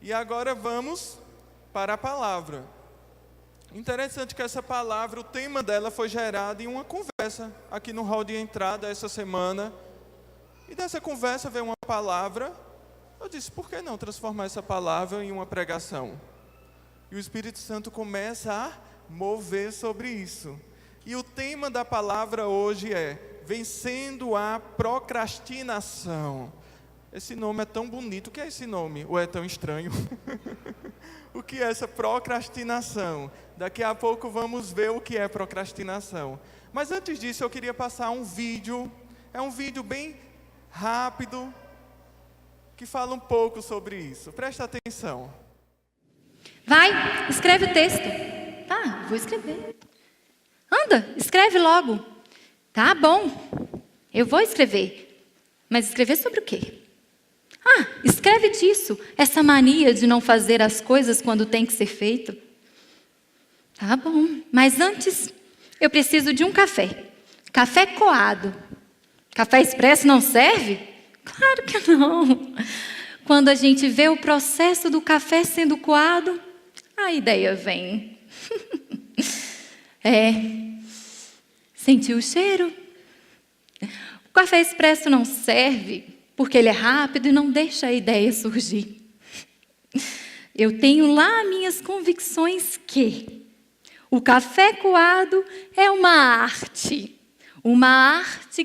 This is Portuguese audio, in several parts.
E agora vamos para a palavra. Interessante que essa palavra, o tema dela foi gerado em uma conversa aqui no hall de entrada essa semana. E dessa conversa veio uma palavra. Eu disse, por que não transformar essa palavra em uma pregação? E o Espírito Santo começa a mover sobre isso. E o tema da palavra hoje é vencendo a procrastinação. Esse nome é tão bonito. O que é esse nome? Ou é tão estranho? O que é essa procrastinação? Daqui a pouco vamos ver o que é procrastinação. Mas antes disso eu queria passar um vídeo. É um vídeo bem rápido, que fala um pouco sobre isso. Presta atenção. Vai, escreve o texto. Tá, vou escrever. Anda, escreve logo. Tá bom, eu vou escrever. Mas escrever sobre o quê? Escreve disso. Essa mania de não fazer as coisas quando tem que ser feito. Tá bom, mas antes eu preciso de um café. Café coado. Café expresso não serve? Claro que não. Quando a gente vê o processo do café sendo coado, a ideia vem. Sentiu o cheiro? O café expresso não serve porque ele é rápido e não deixa a ideia surgir. Eu tenho lá minhas convicções que o café coado é uma arte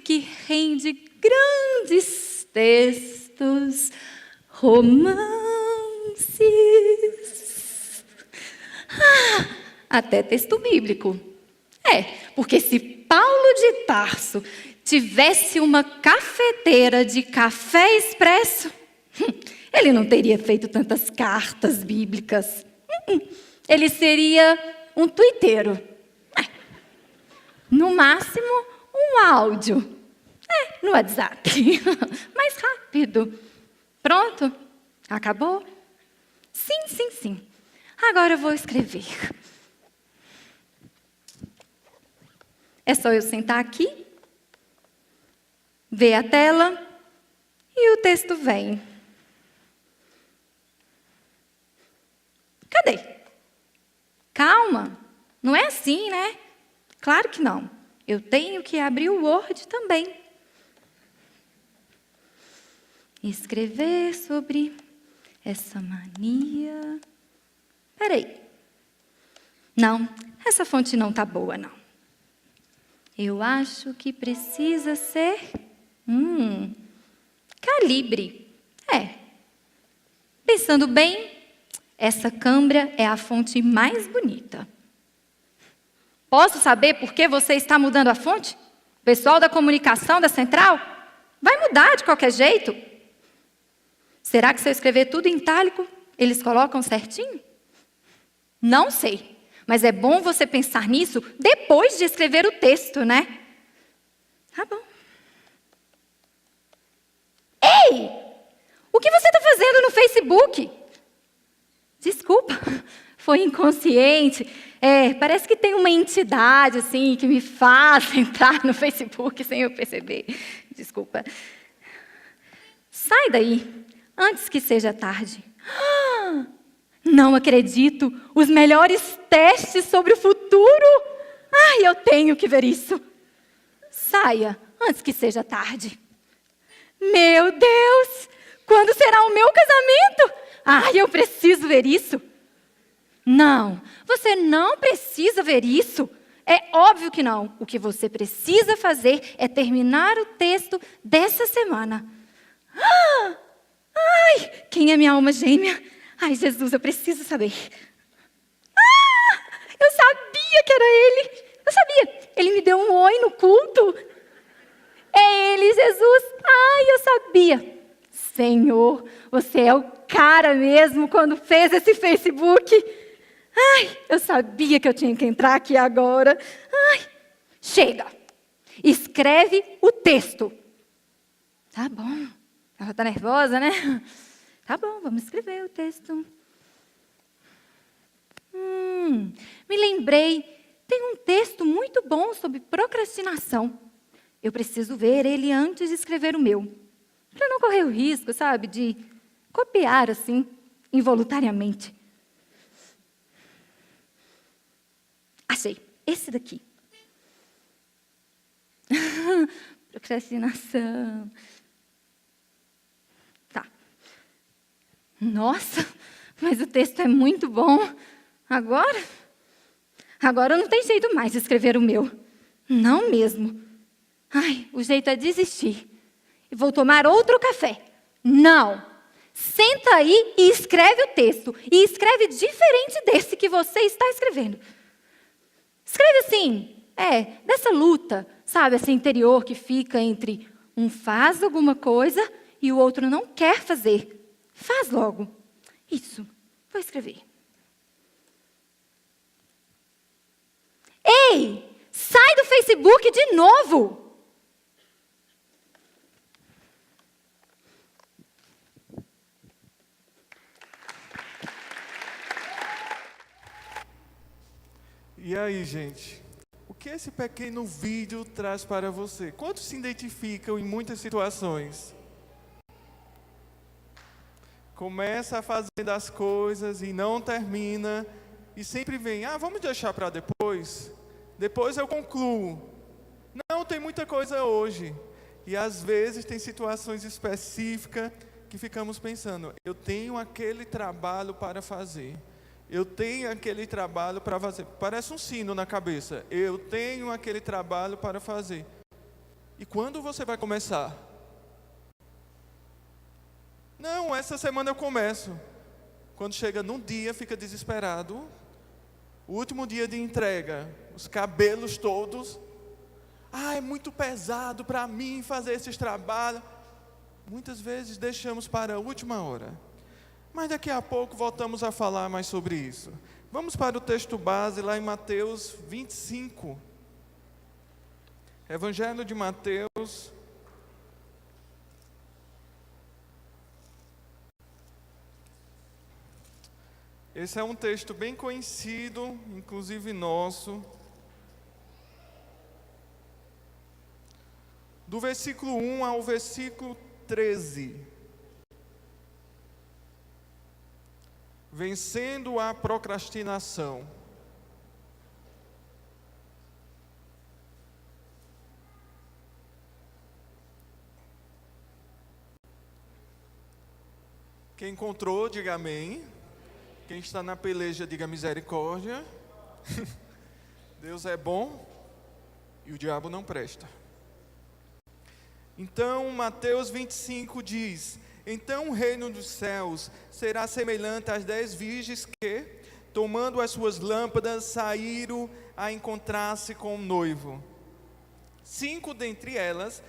que rende grandes textos, romances, até texto bíblico. Porque se Paulo de Tarso tivesse uma cafeteira de café expresso, ele não teria feito tantas cartas bíblicas. Ele seria um tuiteiro. No máximo, um áudio. No WhatsApp. Mais rápido. Pronto? Acabou? Sim. Agora eu vou escrever. É só eu sentar aqui, ver a tela e o texto vem. Cadê? Calma, não é assim, né? Claro que não. Eu tenho que abrir o Word também. Escrever sobre essa mania. Peraí. Não, essa fonte não está boa, não. Eu acho que precisa ser calibre. Pensando bem, essa câmbria é a fonte mais bonita. Posso saber por que você está mudando a fonte? O pessoal da comunicação da central vai mudar de qualquer jeito. Será que se eu escrever tudo em itálico, eles colocam certinho? Não sei. Mas é bom você pensar nisso depois de escrever o texto, né? Tá bom. Ei! O que você está fazendo no Facebook? Desculpa, foi inconsciente. Parece que tem uma entidade assim que me faz entrar no Facebook sem eu perceber. Desculpa. Sai daí, antes que seja tarde. Não acredito! Os melhores testes sobre o futuro! Eu tenho que ver isso. Saia, antes que seja tarde. Meu Deus! Quando será o meu casamento? Eu preciso ver isso. Não, você não precisa ver isso. É óbvio que não. O que você precisa fazer é terminar o texto dessa semana. Quem é minha alma gêmea? Jesus, eu preciso saber. Eu sabia que era ele. Eu sabia. Ele me deu um oi no culto. É ele, Jesus. Eu sabia. Senhor, você é o cara mesmo quando fez esse Facebook. Eu sabia que eu tinha que entrar aqui agora. Chega. Escreve o texto. Tá bom. Ela tá nervosa, né? Tá bom, vamos escrever o texto. Me lembrei, tem um texto muito bom sobre procrastinação. Eu preciso ver ele antes de escrever o meu. Para não correr o risco, sabe, de copiar assim. involuntariamente. Achei. Esse daqui. Procrastinação. Tá. Nossa, mas o texto é muito bom. Agora não tem jeito mais de escrever o meu. Não mesmo. Ai, o jeito é desistir. E vou tomar outro café. Não. Senta aí e escreve o texto. E escreve diferente desse que você está escrevendo. Escreve assim, dessa luta, sabe, essa interior que fica entre um faz alguma coisa e o outro não quer fazer. Faz logo. Isso, vou escrever. Ei, sai do Facebook de novo. E aí, gente? O que esse pequeno vídeo traz para você? Quantos se identificam em muitas situações? Começa a fazer as coisas e não termina. E sempre vem, vamos deixar para depois? Depois eu concluo. Não, tem muita coisa hoje. E às vezes tem situações específicas que ficamos pensando, eu tenho aquele trabalho para fazer. Eu tenho aquele trabalho para fazer. Parece um sino na cabeça. Eu tenho aquele trabalho para fazer. E quando você vai começar? Não, essa semana eu começo. Quando chega num dia, fica desesperado. O último dia de entrega, os cabelos todos. É muito pesado para mim fazer esses trabalhos. Muitas vezes deixamos para a última hora. Mas daqui a pouco voltamos a falar mais sobre isso. Vamos para o texto base lá em Mateus 25. Evangelho de Mateus. Esse é um texto bem conhecido, inclusive nosso. Do versículo 1 ao versículo 13. Vencendo a procrastinação. Quem encontrou, diga amém. Quem está na peleja, diga misericórdia. Deus é bom e o diabo não presta. Então, Mateus 25 diz: então o reino dos céus será semelhante às 10 virgens que, tomando as suas lâmpadas, saíram a encontrar-se com o noivo. 5 dentre elas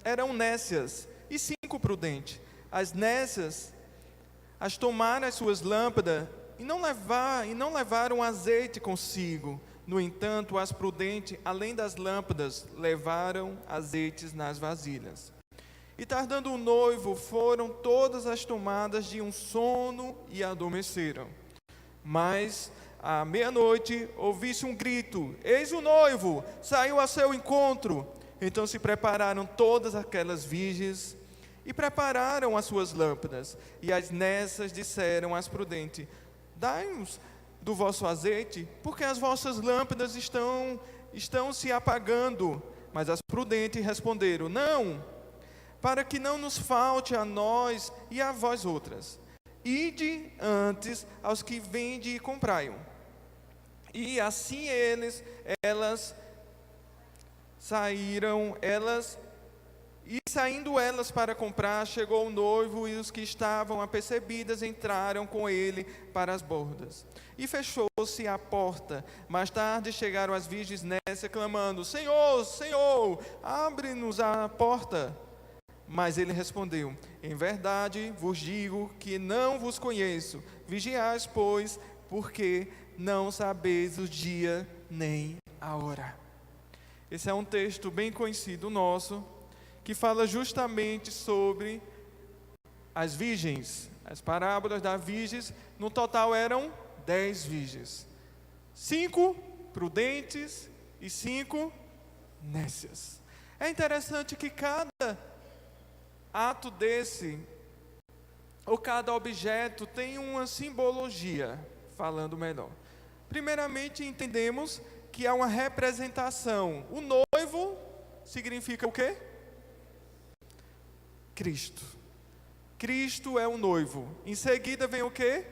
eram nécias e 5 prudentes. As nécias as tomaram as suas lâmpadas e não levaram azeite consigo. No entanto, as prudentes, além das lâmpadas, levaram azeites nas vasilhas. E tardando o noivo, foram todas as tomadas de um sono e adormeceram. Mas, à meia-noite, ouvi-se um grito: eis o noivo, saiu a seu encontro. Então se prepararam todas aquelas virgens e prepararam as suas lâmpadas. E as nécias disseram às prudentes: dai-nos do vosso azeite, porque as vossas lâmpadas estão se apagando. Mas as prudentes responderam: não, para que não nos falte a nós e a vós outras. Ide antes aos que vendem e comprai-o. E assim elas saíram, e saindo elas para comprar, chegou o noivo, e os que estavam apercebidas entraram com ele para as bordas. E fechou-se a porta. Mais tarde chegaram as virgens nécias, clamando: Senhor, Senhor, abre-nos a porta. Mas ele respondeu: em verdade vos digo que não vos conheço. Vigiais, pois, porque não sabeis o dia nem a hora. Esse é um texto bem conhecido nosso, que fala justamente sobre as virgens, as parábolas das virgens. No total eram 10 virgens, 5 prudentes e 5 nécias. É interessante que cada ato desse ou cada objeto tem uma simbologia, falando melhor. Primeiramente, entendemos que há uma representação. O noivo significa o quê? Cristo. Cristo é o noivo. Em seguida vem o quê?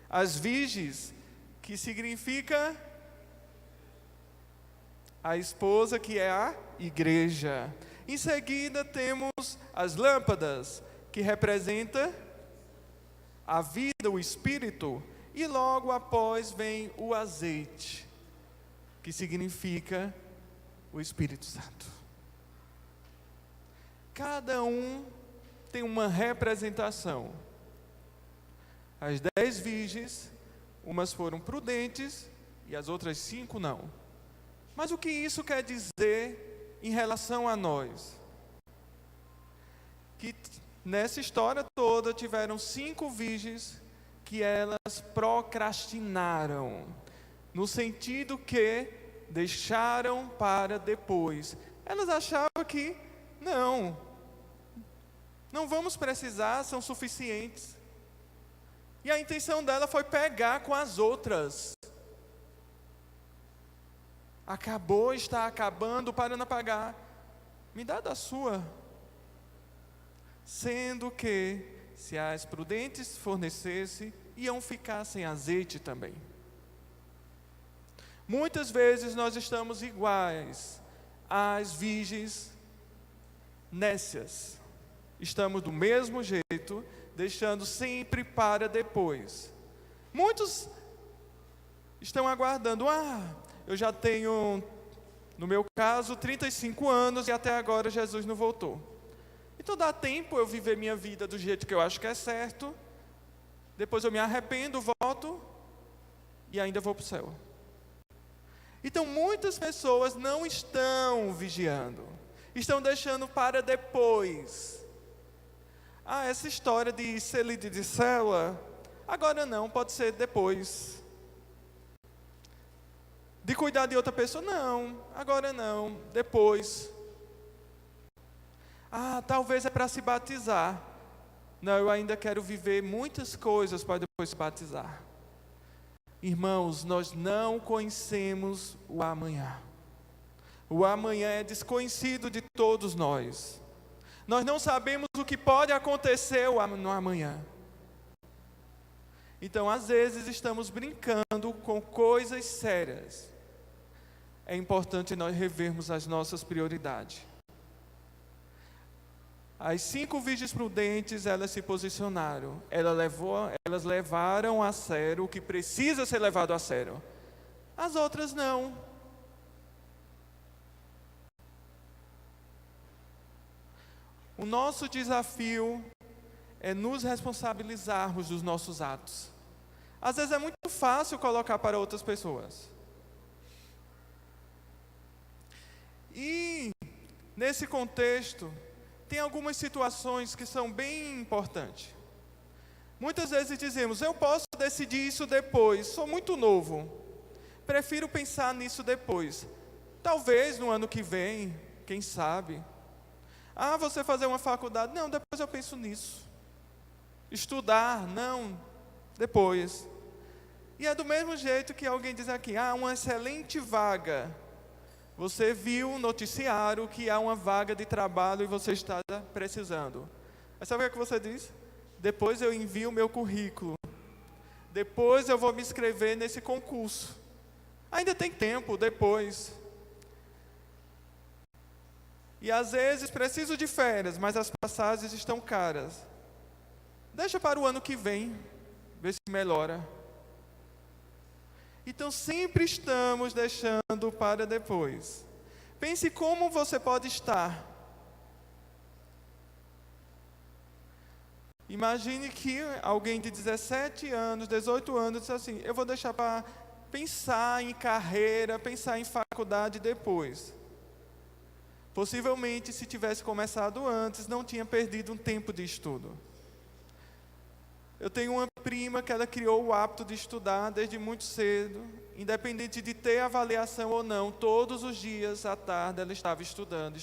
As virgens, que significa a esposa, que é a igreja. Em seguida temos as lâmpadas, que representa a vida, o Espírito. E logo após vem o azeite, que significa o Espírito Santo. Cada um tem uma representação. As 10 virgens, umas foram prudentes e as outras 5 não. Mas o que isso quer dizer em relação a nós? Que nessa história toda tiveram 5 virgens que elas procrastinaram, no sentido que deixaram para depois. Elas achavam que não vamos precisar, são suficientes. E a intenção dela foi pegar com as outras. Acabou, está acabando, para não pagar. Me dá da sua. Sendo que, se as prudentes fornecessem, iam ficar sem azeite também. Muitas vezes nós estamos iguais às virgens nécias. Estamos do mesmo jeito, deixando sempre para depois. Muitos estão aguardando, eu já tenho, no meu caso, 35 anos e até agora Jesus não voltou. Então dá tempo eu viver minha vida do jeito que eu acho que é certo, depois eu me arrependo, volto e ainda vou para o céu. Então muitas pessoas não estão vigiando, estão deixando para depois. Essa história de ser líder de célula, agora não, pode ser depois. De cuidar de outra pessoa, não, agora não, depois. Talvez é para se batizar. Não, eu ainda quero viver muitas coisas para depois se batizar. Irmãos, nós não conhecemos o amanhã. O amanhã é desconhecido de todos nós. Nós não sabemos o que pode acontecer no amanhã. Então, às vezes, estamos brincando com coisas sérias. É importante nós revermos as nossas prioridades. As 5 virgens prudentes, elas se posicionaram. Elas levaram a sério o que precisa ser levado a sério. As outras não. O nosso desafio é nos responsabilizarmos dos nossos atos. Às vezes é muito fácil colocar para outras pessoas. E, nesse contexto, tem algumas situações que são bem importantes. Muitas vezes dizemos, eu posso decidir isso depois, sou muito novo. Prefiro pensar nisso depois. Talvez no ano que vem, quem sabe. Você fazer uma faculdade? Não, depois eu penso nisso. Estudar? Não, depois. E é do mesmo jeito que alguém diz aqui, uma excelente vaga. Você viu no noticiário que há uma vaga de trabalho e você está precisando. Mas sabe o que você diz? Depois eu envio o meu currículo. Depois eu vou me inscrever nesse concurso. Ainda tem tempo, depois. E às vezes preciso de férias, mas as passagens estão caras. Deixa para o ano que vem, ver se melhora. Então sempre estamos deixando para depois. Pense como você pode estar. Imagine que alguém de 17 anos, 18 anos, diz assim, eu vou deixar para pensar em carreira, pensar em faculdade depois. Possivelmente, se tivesse começado antes, não tinha perdido um tempo de estudo. Eu tenho uma prima que ela criou o hábito de estudar desde muito cedo, independente de ter avaliação ou não, todos os dias à tarde ela estava estudando.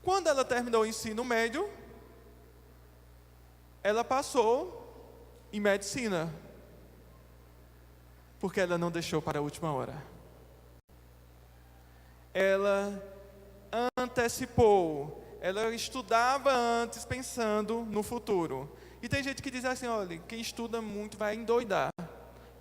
Quando ela terminou o ensino médio, ela passou em medicina, porque ela não deixou para a última hora. Ela antecipou, ela estudava antes pensando no futuro. E tem gente que diz assim, olha, quem estuda muito vai endoidar.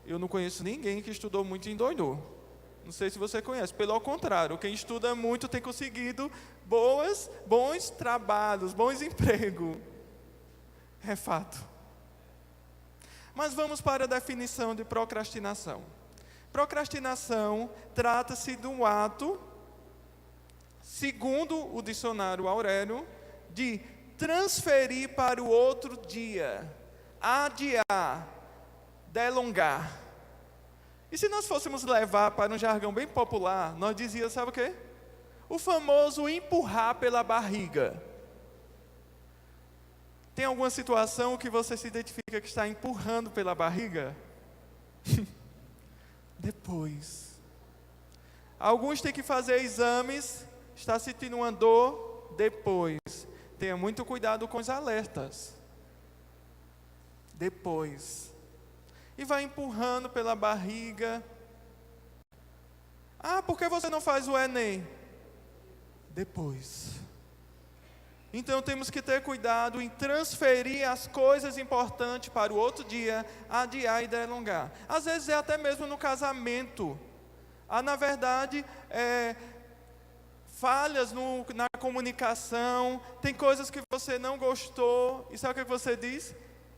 Eu não conheço ninguém que estudou muito e endoidou. Não sei se você conhece. Pelo contrário, quem estuda muito tem conseguido bons trabalhos, bons empregos. É fato. Mas vamos para a definição de procrastinação. Procrastinação trata-se de um ato, segundo o dicionário Aurélio, de transferir para o outro dia, adiar, delongar. E se nós fôssemos levar para um jargão bem popular, nós dizíamos, sabe o quê? O famoso empurrar pela barriga. Tem alguma situação que você se identifica que está empurrando pela barriga? Depois. Alguns têm que fazer exames, está sentindo uma dor, depois. Tenha muito cuidado com os alertas. Depois. E vai empurrando pela barriga. Ah, por que você não faz o Enem? Depois. Então temos que ter cuidado em transferir as coisas importantes para o outro dia, adiar e delongar. Às vezes é até mesmo no casamento. Na verdade, falhas na comunicação, tem coisas que você não gostou, e sabe o que você diz?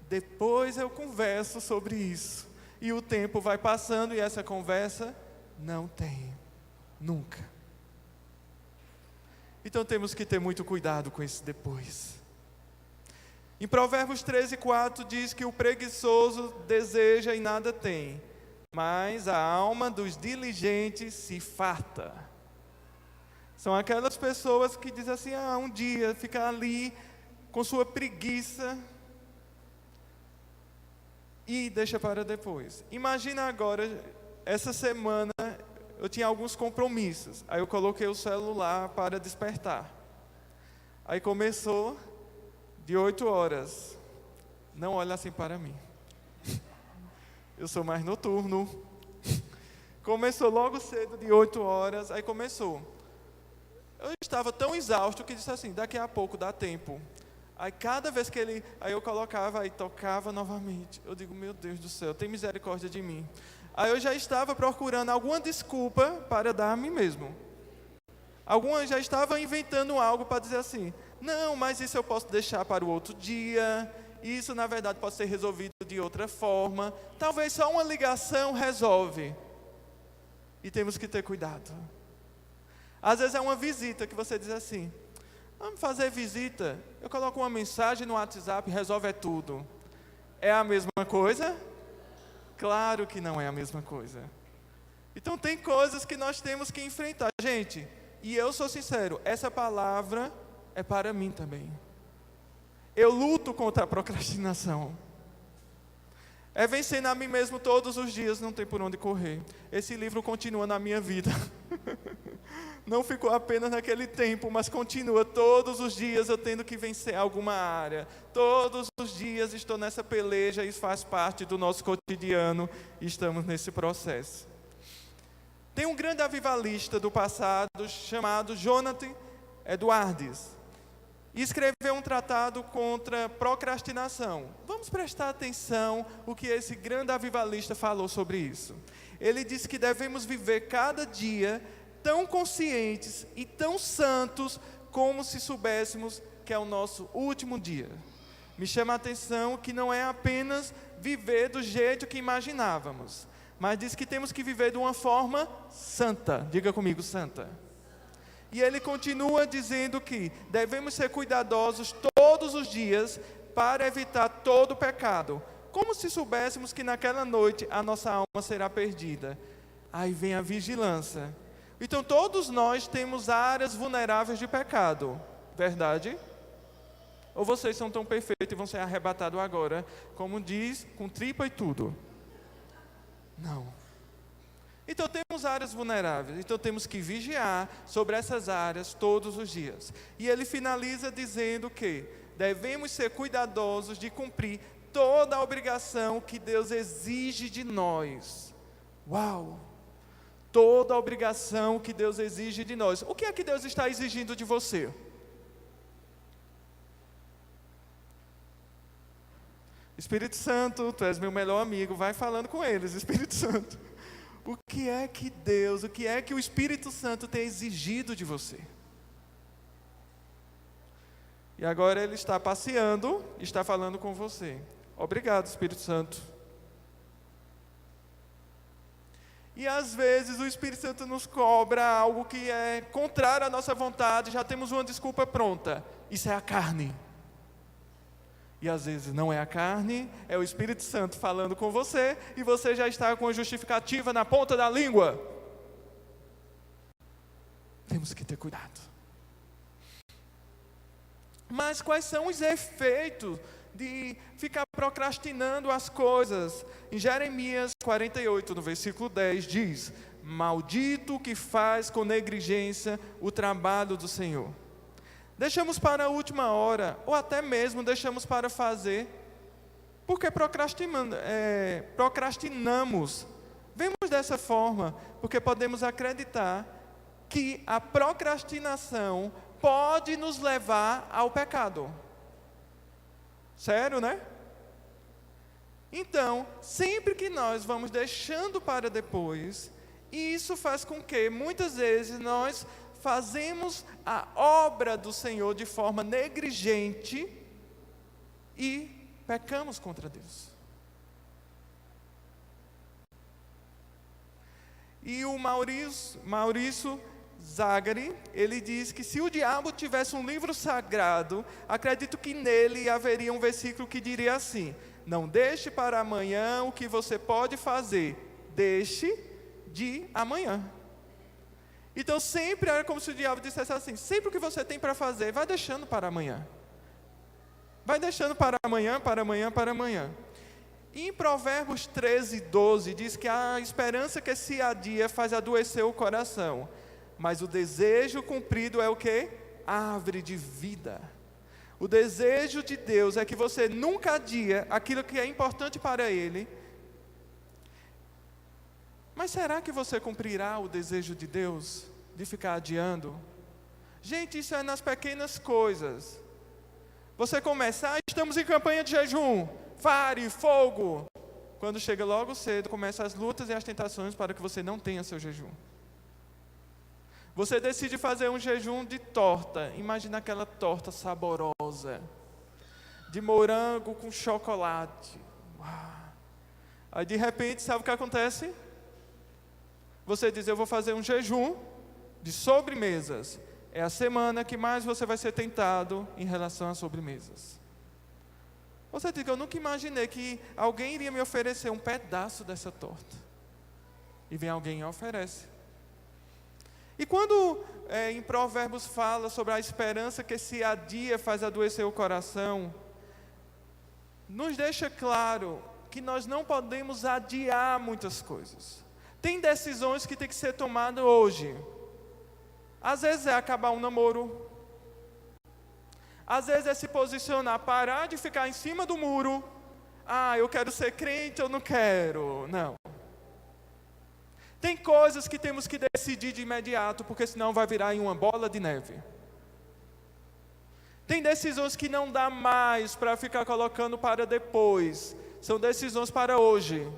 Depois eu converso sobre isso. E o tempo vai passando e essa conversa não tem, nunca. Então temos que ter muito cuidado com esse depois. Em Provérbios 13:4 diz que o preguiçoso deseja e nada tem, mas a alma dos diligentes se farta. São aquelas pessoas que dizem assim, um dia fica ali com sua preguiça e deixa para depois. Imagina agora, essa semana eu tinha alguns compromissos, aí eu coloquei o celular para despertar. Aí começou de 8 horas. Não olha assim para mim. Eu sou mais noturno. Começou logo cedo, de 8 horas, aí começou. Eu estava tão exausto que disse assim, daqui a pouco dá tempo. Aí cada vez que aí eu colocava, aí tocava novamente. Eu digo, meu Deus do céu, tem misericórdia de mim. Aí eu já estava procurando alguma desculpa para dar a mim mesmo. Já estava inventando algo para dizer assim, não, mas isso eu posso deixar para o outro dia, isso na verdade pode ser resolvido de outra forma, talvez só uma ligação resolve. E temos que ter cuidado. Às vezes é uma visita que você diz assim, vamos fazer visita, eu coloco uma mensagem no WhatsApp e resolve tudo. É a mesma coisa? Claro que não é a mesma coisa. Então tem coisas que nós temos que enfrentar. Gente, e eu sou sincero, essa palavra é para mim também. Eu luto contra a procrastinação. É vencendo a mim mesmo todos os dias, não tem por onde correr. Esse livro continua na minha vida. Não ficou apenas naquele tempo, mas continua todos os dias eu tendo que vencer alguma área. Todos os dias estou nessa peleja, isso faz parte do nosso cotidiano e estamos nesse processo. Tem um grande avivalista do passado chamado Jonathan Edwards. E escreveu um tratado contra procrastinação. Vamos prestar atenção o que esse grande avivalista falou sobre isso. Ele disse que devemos viver cada dia tão conscientes e tão santos como se soubéssemos que é o nosso último dia. Me chama a atenção que não é apenas viver do jeito que imaginávamos, mas diz que temos que viver de uma forma santa. Diga comigo, santa. E ele continua dizendo que devemos ser cuidadosos todos os dias para evitar todo pecado, como se soubéssemos que naquela noite a nossa alma será perdida. Aí vem a vigilância. Então todos nós temos áreas vulneráveis de pecado, verdade? Ou vocês são tão perfeitos e vão ser arrebatados agora, como diz, com tripa e tudo? Não. Então temos áreas vulneráveis, então temos que vigiar sobre essas áreas todos os dias. E ele finaliza dizendo que devemos ser cuidadosos de cumprir toda a obrigação que Deus exige de nós. Uau! Toda a obrigação que Deus exige de nós. O que é que Deus está exigindo de você? Espírito Santo, tu és meu melhor amigo, vai falando com eles, Espírito Santo. O que é que Deus, o que é que o Espírito Santo tem exigido de você? E agora ele está passeando, está falando com você. Obrigado, Espírito Santo. E às vezes o Espírito Santo nos cobra algo que é contrário à nossa vontade, já temos uma desculpa pronta. Isso é a carne. E às vezes não é a carne, é o Espírito Santo falando com você, e você já está com a justificativa na ponta da língua. Temos que ter cuidado. Mas quais são os efeitos de ficar procrastinando as coisas? Em Jeremias 48, no versículo 10, diz: maldito o que faz com negligência o trabalho do Senhor. Deixamos para a última hora, ou até mesmo deixamos para fazer, porque procrastinamos. Vemos dessa forma, porque podemos acreditar que a procrastinação pode nos levar ao pecado. Sério, né? Então, sempre que nós vamos deixando para depois, isso faz com que, muitas vezes, nós fazemos a obra do Senhor de forma negligente e pecamos contra Deus. E o Maurício Zagari, ele diz que se o diabo tivesse um livro sagrado, acredito que nele haveria um versículo que diria assim: não deixe para amanhã o que você pode fazer, deixe de amanhã. Então sempre era como se o diabo dissesse assim: sempre o que você tem para fazer, vai deixando para amanhã. Vai deixando para amanhã, para amanhã, para amanhã. E em Provérbios 13, 12, diz que a esperança que se adia faz adoecer o coração, mas o desejo cumprido é o quê? Árvore de vida. O desejo de Deus é que você nunca adia aquilo que é importante para Ele. Mas será que você cumprirá o desejo de Deus de ficar adiando? Gente, isso é nas pequenas coisas. Você começa, estamos em campanha de jejum, fare, fogo. Quando chega logo cedo, começam as lutas e as tentações para que você não tenha seu jejum. Você decide fazer um jejum de torta. Imagina aquela torta saborosa, de morango com chocolate. Uau. Aí de repente, sabe o que acontece? Você diz: eu vou fazer um jejum de sobremesas. É a semana que mais você vai ser tentado em relação às sobremesas. Você diz: eu nunca imaginei que alguém iria me oferecer um pedaço dessa torta. E vem alguém e oferece. E quando em Provérbios fala sobre a esperança que se adia faz adoecer o coração, nos deixa claro que nós não podemos adiar muitas coisas. Tem decisões que tem que ser tomadas hoje. Às vezes é acabar um namoro. Às vezes é se posicionar, parar de ficar em cima do muro. Ah, eu quero ser crente, eu não quero. Não. Tem coisas que temos que decidir de imediato, porque senão vai virar em uma bola de neve. Tem decisões que não dá mais para ficar colocando para depois. São decisões para hoje.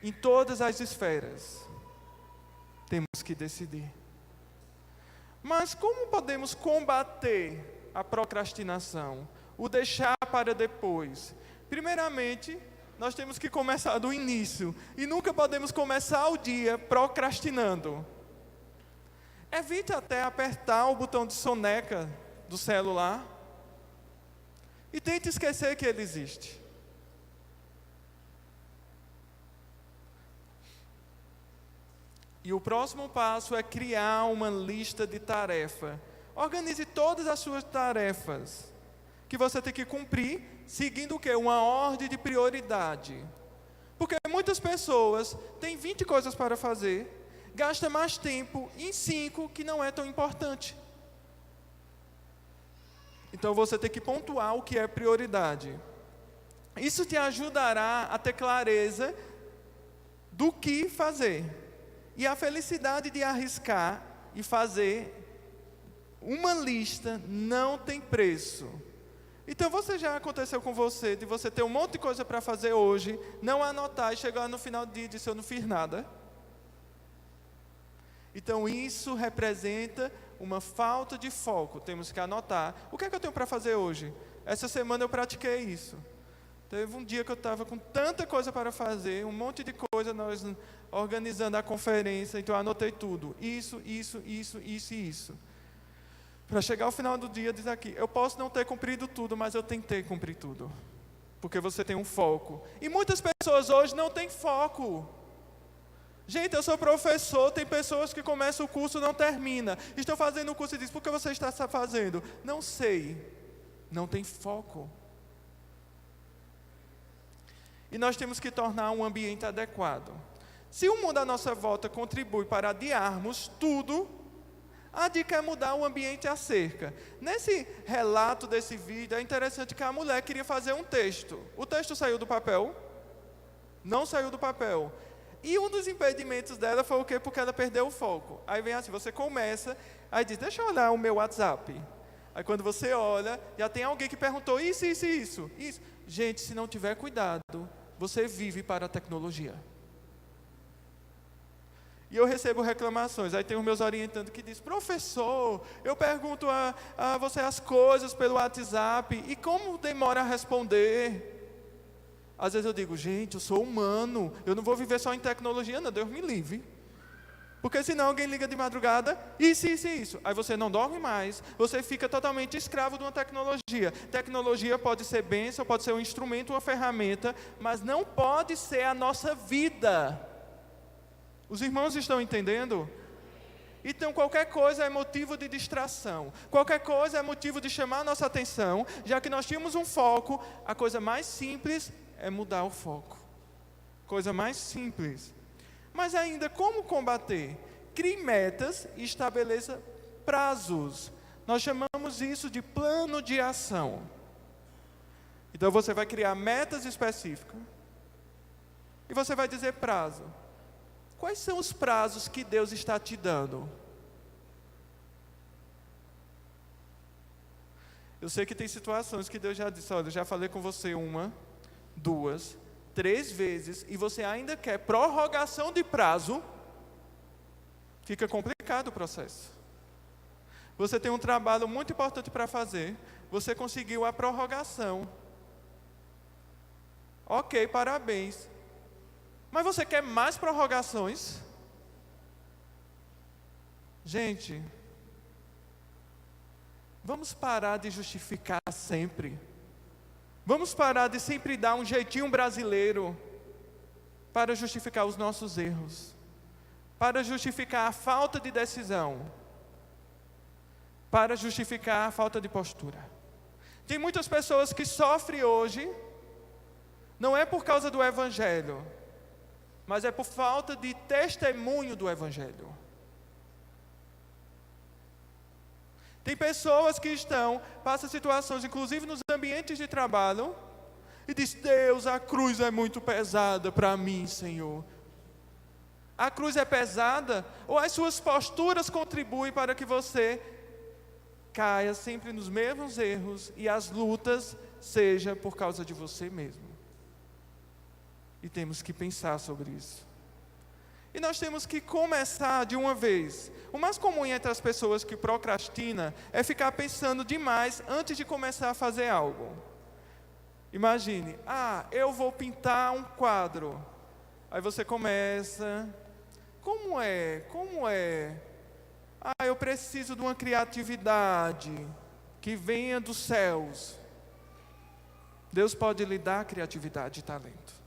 Em todas as esferas, temos que decidir. Mas como podemos combater a procrastinação? O deixar para depois? Primeiramente, nós temos que começar do início. E nunca podemos começar o dia procrastinando. Evite até apertar o botão de soneca do celular. E tente esquecer que ele existe. E o próximo passo é criar uma lista de tarefa. Organize todas as suas tarefas que você tem que cumprir, seguindo o quê? Uma ordem de prioridade. Porque muitas pessoas têm 20 coisas para fazer, gastam mais tempo em 5 que não é tão importante. Então você tem que pontuar o que é prioridade. Isso te ajudará a ter clareza do que fazer. E a felicidade de arriscar e fazer uma lista não tem preço. Então já aconteceu com você, de você ter um monte de coisa para fazer hoje, não anotar e chegar no final do dia e dizer eu não fiz nada? Então isso representa uma falta de foco. Temos que anotar. O que é que eu tenho para fazer hoje? Essa semana eu pratiquei isso. Teve um dia que eu estava com tanta coisa para fazer, um monte de coisa, nós organizando a conferência, então eu anotei tudo. Isso. Para chegar ao final do dia, diz aqui, eu posso não ter cumprido tudo, mas eu tentei cumprir tudo. Porque você tem um foco. E muitas pessoas hoje não têm foco. Gente, eu sou professor, tem pessoas que começam o curso e não terminam. Estão fazendo o curso e dizem, por que você está fazendo? Não sei. Não tem foco. E nós temos que tornar um ambiente adequado. Se o mundo à nossa volta contribui para adiarmos tudo, a dica é mudar o ambiente à cerca. Nesse relato desse vídeo, é interessante que a mulher queria fazer um texto. O texto saiu do papel? Não saiu do papel. E um dos impedimentos dela foi o quê? Porque ela perdeu o foco. Aí vem assim, você começa, aí diz, deixa eu olhar o meu WhatsApp. Aí quando você olha, já tem alguém que perguntou isso. Gente, se não tiver cuidado, você vive para a tecnologia. E eu recebo reclamações. Aí tem os meus orientandos que dizem, professor, eu pergunto a você as coisas pelo WhatsApp, e como demora a responder? Às vezes eu digo, gente, eu sou humano, eu não vou viver só em tecnologia, não, Deus me livre. Porque senão alguém liga de madrugada, isso. Aí você não dorme mais, você fica totalmente escravo de uma tecnologia. Tecnologia pode ser bênção, pode ser um instrumento, uma ferramenta, mas não pode ser a nossa vida. Os irmãos estão entendendo? Então qualquer coisa é motivo de distração. Qualquer coisa é motivo de chamar a nossa atenção. Já que nós tínhamos um foco, a coisa mais simples é mudar o foco. Coisa mais simples. Mas ainda, como combater? Crie metas e estabeleça prazos. Nós chamamos isso de plano de ação. Então você vai criar metas específicas. E você vai dizer prazo. Quais são os prazos que Deus está te dando? Eu sei que tem situações que Deus já disse, olha, eu já falei com você 1, 2, 3 vezes, e você ainda quer prorrogação de prazo, fica complicado o processo. Você tem um trabalho muito importante para fazer, você conseguiu a prorrogação. Ok, parabéns. Mas você quer mais prorrogações? Gente, vamos parar de justificar sempre. Vamos parar de sempre dar um jeitinho brasileiro para justificar os nossos erros, para justificar a falta de decisão, para justificar a falta de postura. Tem muitas pessoas que sofrem hoje, não é por causa do Evangelho, mas é por falta de testemunho do Evangelho. Tem pessoas que passam situações, inclusive nos ambientes de trabalho, e diz, Deus, a cruz é muito pesada para mim, Senhor. A cruz é pesada, ou as suas posturas contribuem para que você caia sempre nos mesmos erros, e as lutas seja por causa de você mesmo. E temos que pensar sobre isso. E nós temos que começar de uma vez. O mais comum entre as pessoas que procrastinam é ficar pensando demais antes de começar a fazer algo. Imagine, eu vou pintar um quadro. Aí você começa, como é? Eu preciso de uma criatividade que venha dos céus. Deus pode lhe dar criatividade e talento.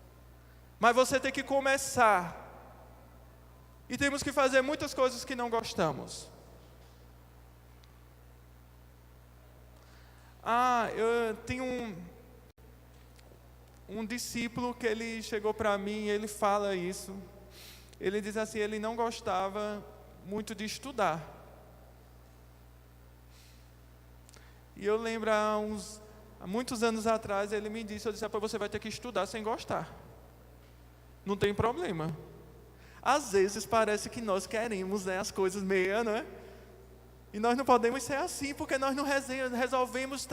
Mas você tem que começar. E temos que fazer muitas coisas que não gostamos. Eu tenho um discípulo que ele chegou para mim e ele fala isso. Ele diz assim, ele não gostava muito de estudar. E eu lembro, há muitos anos atrás, ele me disse, eu disse, você vai ter que estudar sem gostar. Não tem problema. Às vezes parece que nós queremos as coisas meia, não é? E nós não podemos ser assim, porque nós não resolvemos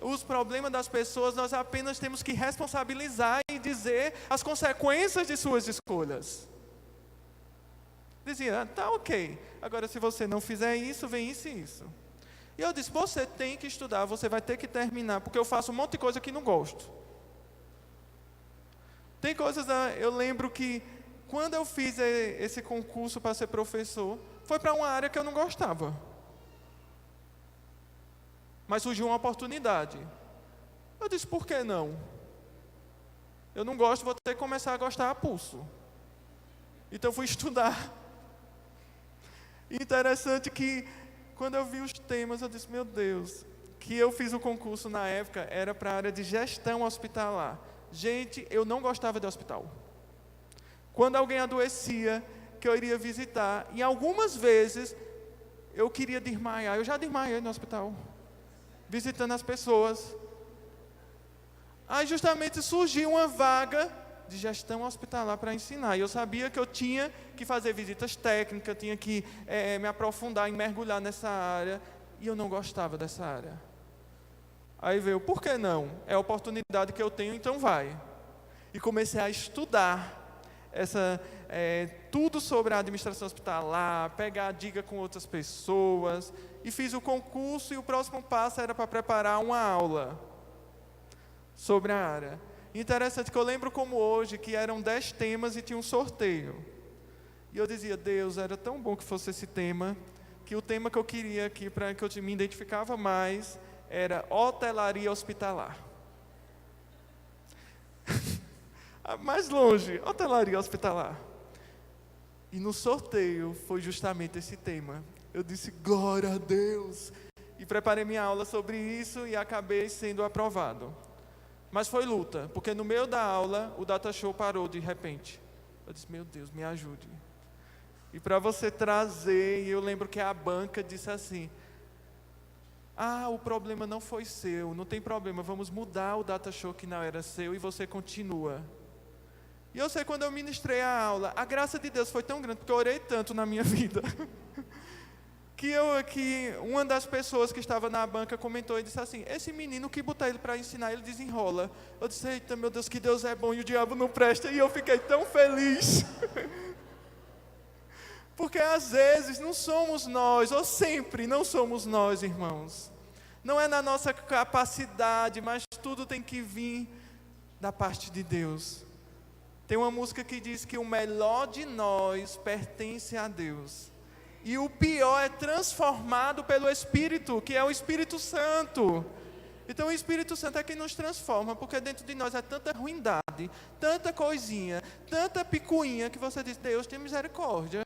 os problemas das pessoas, nós apenas temos que responsabilizar e dizer as consequências de suas escolhas. Dizia, tá ok, agora se você não fizer isso, vem isso e isso. E eu disse, você tem que estudar, você vai ter que terminar, porque eu faço um monte de coisa que não gosto. Tem coisas, eu lembro que quando eu fiz esse concurso para ser professor, foi para uma área que eu não gostava. Mas surgiu uma oportunidade. Eu disse, por que não? Eu não gosto, vou ter que começar a gostar a pulso. Então eu fui estudar. Interessante que, quando eu vi os temas, eu disse, meu Deus, que eu fiz o concurso na época, era para a área de gestão hospitalar. Gente, eu não gostava de hospital. Quando alguém adoecia, que eu iria visitar, e algumas vezes, eu queria desmaiar. Eu já desmaiei no hospital, visitando as pessoas. Aí justamente surgiu uma vaga de gestão hospitalar para ensinar. E eu sabia que eu tinha que fazer visitas técnicas, tinha que me aprofundar e mergulhar nessa área. E eu não gostava dessa área. Aí veio, por que não? É a oportunidade que eu tenho, então vai. E comecei a estudar tudo sobre a administração hospitalar, pegar dica com outras pessoas. E fiz o concurso e o próximo passo era para preparar uma aula sobre a área. Interessante que eu lembro como hoje, que eram 10 temas e tinha um sorteio. E eu dizia, Deus, era tão bom que fosse esse tema, que o tema que eu queria aqui, para que eu me identificava mais, era hotelaria hospitalar. Mais longe, hotelaria hospitalar. E no sorteio foi justamente esse tema. Eu disse, glória a Deus. E preparei minha aula sobre isso e acabei sendo aprovado. Mas foi luta, porque no meio da aula, o data show parou de repente. Eu disse, meu Deus, me ajude. E para você trazer, eu lembro que a banca disse assim, o problema não foi seu, não tem problema, vamos mudar o data show que não era seu e você continua. E eu sei, quando eu ministrei a aula, a graça de Deus foi tão grande, porque eu orei tanto na minha vida, que uma das pessoas que estava na banca comentou e disse assim, esse menino que botar ele para ensinar, ele desenrola. Eu disse, eita meu Deus, que Deus é bom e o diabo não presta. E eu fiquei tão feliz. Porque às vezes não somos nós, ou sempre não somos nós, irmãos. Não é na nossa capacidade, mas tudo tem que vir da parte de Deus. Tem uma música que diz que o melhor de nós pertence a Deus. E o pior é transformado pelo Espírito, que é o Espírito Santo. Então o Espírito Santo é quem nos transforma, porque dentro de nós é tanta ruindade, tanta coisinha, tanta picuinha, que você diz, Deus tem misericórdia.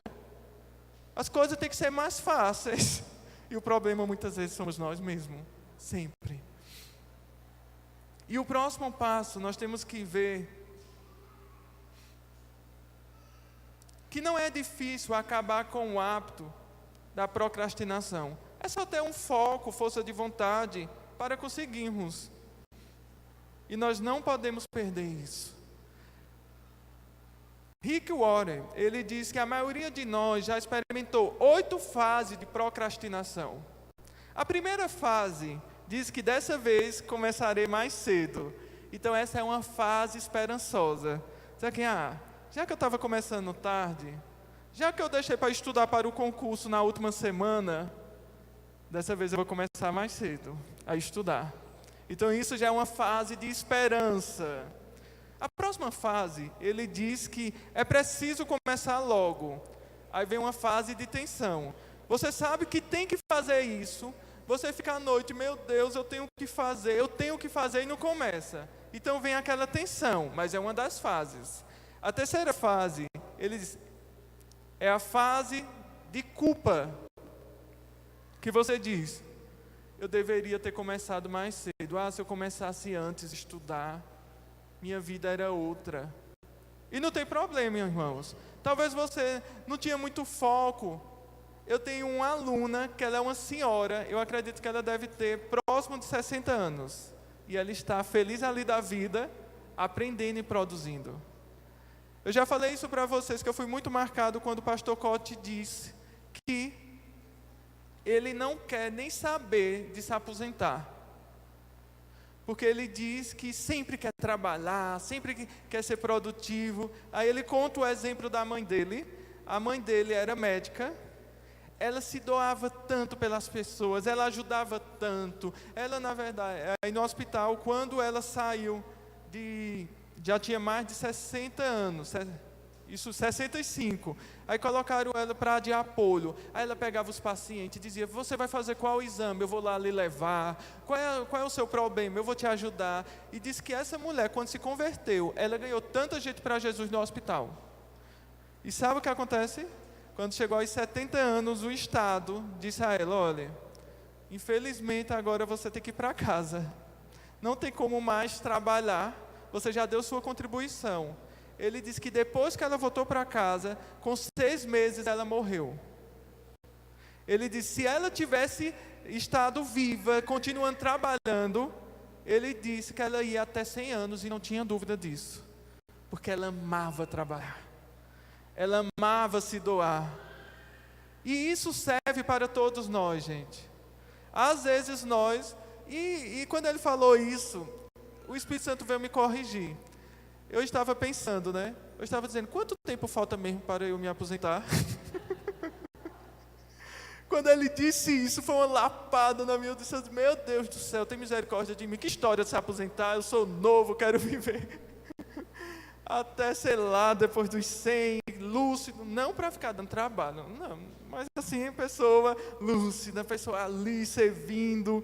As coisas têm que ser mais fáceis. E o problema muitas vezes somos nós mesmos, sempre. E o próximo passo, nós temos que ver que não é difícil acabar com o hábito da procrastinação. É só ter um foco, força de vontade para conseguirmos. E nós não podemos perder isso. Rick Warren, ele diz que a maioria de nós já experimentou 8 fases de procrastinação. A primeira fase diz que dessa vez começarei mais cedo. Então essa é uma fase esperançosa. Será que, já que eu estava começando tarde, já que eu deixei para estudar para o concurso na última semana, dessa vez eu vou começar mais cedo a estudar. Então isso já é uma fase de esperança. A próxima fase, ele diz que é preciso começar logo. Aí vem uma fase de tensão. Você sabe que tem que fazer isso, você fica à noite, meu Deus, eu tenho que fazer e não começa. Então vem aquela tensão, mas é uma das fases. A terceira fase, ele diz, é a fase de culpa, que você diz, eu deveria ter começado mais cedo. Se eu começasse antes de estudar, minha vida era outra. E não tem problema, irmãos. Talvez você não tinha muito foco Eu tenho uma aluna, que ela é uma senhora, eu acredito que ela deve ter próximo de 60 anos. E ela está feliz ali da vida, aprendendo e produzindo. Eu já falei isso para vocês, que eu fui muito marcado quando o pastor Cote disse que ele não quer nem saber de se aposentar. Porque ele diz que sempre quer trabalhar, sempre quer ser produtivo. Aí ele conta o exemplo da mãe dele. A mãe dele era médica. Ela se doava tanto pelas pessoas, ela ajudava tanto. Ela, na verdade, aí no hospital, quando ela saiu já tinha mais de 60 anos, isso 65. Aí colocaram ela para de apoio. Aí ela pegava os pacientes e dizia: você vai fazer qual exame? Eu vou lá lhe levar. Qual é o seu problema? Eu vou te ajudar. E disse que essa mulher, quando se converteu, ela ganhou tanta gente para Jesus no hospital. E sabe o que acontece? Quando chegou aos 70 anos, o Estado disse a ela: olha, infelizmente agora você tem que ir para casa. Não tem como mais trabalhar, você já deu sua contribuição. Ele disse que depois que ela voltou para casa, com 6 meses ela morreu. Ele disse, se ela tivesse estado viva, continuando trabalhando, ele disse que ela ia até 100 anos e não tinha dúvida disso. Porque ela amava trabalhar. Ela amava se doar. E isso serve para todos nós, gente. Às vezes nós, e quando ele falou isso, o Espírito Santo veio me corrigir. Eu estava pensando, né? Eu estava dizendo, quanto tempo falta mesmo para eu me aposentar? Quando ele disse isso, foi uma lapada na minha. Eu disse, meu Deus do céu, tem misericórdia de mim. Que história de se aposentar, eu sou novo, quero viver. Até, sei lá, depois dos 100, lúcido, não para ficar dando trabalho, não, mas assim, pessoa lúcida, pessoa ali servindo.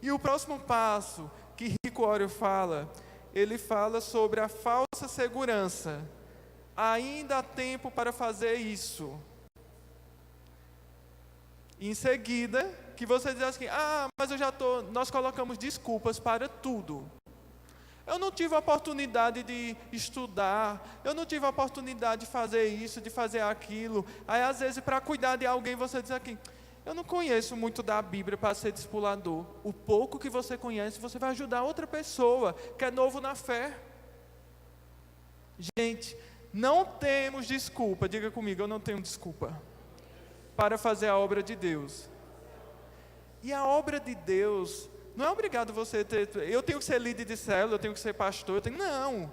E o próximo passo que Rick Warren fala, ele fala sobre a falsa segurança. Ainda há tempo para fazer isso. Em seguida, que você diz assim, mas eu já estou, nós colocamos desculpas para tudo. Eu não tive a oportunidade de estudar, eu não tive a oportunidade de fazer isso, de fazer aquilo. Aí, às vezes, para cuidar de alguém, você diz aqui, eu não conheço muito da Bíblia para ser discipulador. O pouco que você conhece, você vai ajudar outra pessoa, que é novo na fé. Gente, não temos desculpa, diga comigo, eu não tenho desculpa, para fazer a obra de Deus. E a obra de Deus... não é obrigado você ter, eu tenho que ser líder de célula, eu tenho que ser pastor, não.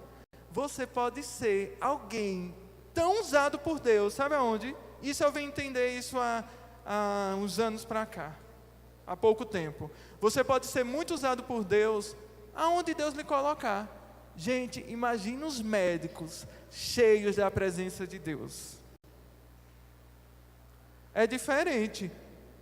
Você pode ser alguém tão usado por Deus, sabe aonde? Isso eu venho entender isso há uns anos para cá, há pouco tempo. Você pode ser muito usado por Deus, aonde Deus lhe colocar. Gente, imagina os médicos cheios da presença de Deus. É diferente,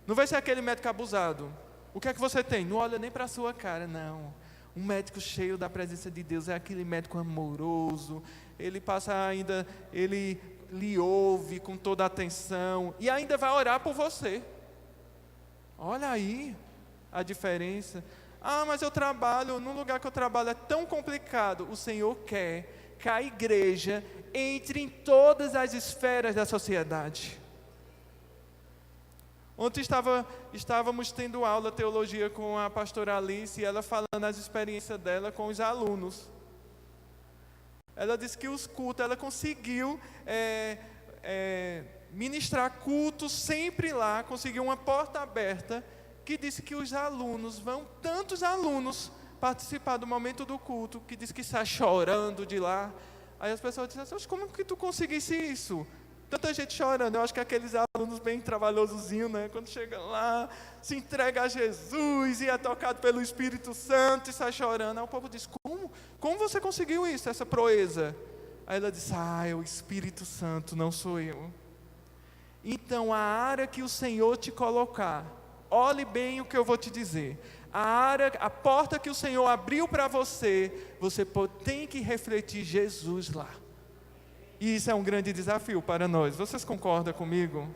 não vai ser aquele médico abusado. O que é que você tem? Não olha nem para a sua cara, não. Um médico cheio da presença de Deus é aquele médico amoroso. Ele passa ainda, ele lhe ouve com toda a atenção e ainda vai orar por você. Olha aí a diferença. Mas eu trabalho, no lugar que eu trabalho é tão complicado. O Senhor quer que a igreja entre em todas as esferas da sociedade. Ontem estávamos tendo aula de teologia com a pastora Alice e ela falando as experiências dela com os alunos. Ela disse que os cultos, ela conseguiu ministrar cultos sempre lá, conseguiu uma porta aberta, que disse que os alunos, tantos alunos participar do momento do culto, que disse que sai chorando de lá. Aí as pessoas disseram assim, como que tu conseguisse isso? Tanta gente chorando. Eu acho que aqueles alunos bem trabalhosozinhos, né? Quando chega lá, se entrega a Jesus e é tocado pelo Espírito Santo e sai chorando. Aí o povo diz, como você conseguiu isso, essa proeza? Aí ela diz, é o Espírito Santo, não sou eu. Então, a área que o Senhor te colocar, olhe bem o que eu vou te dizer. A porta que o Senhor abriu para você, você tem que refletir Jesus lá. E isso é um grande desafio para nós. Vocês concordam comigo?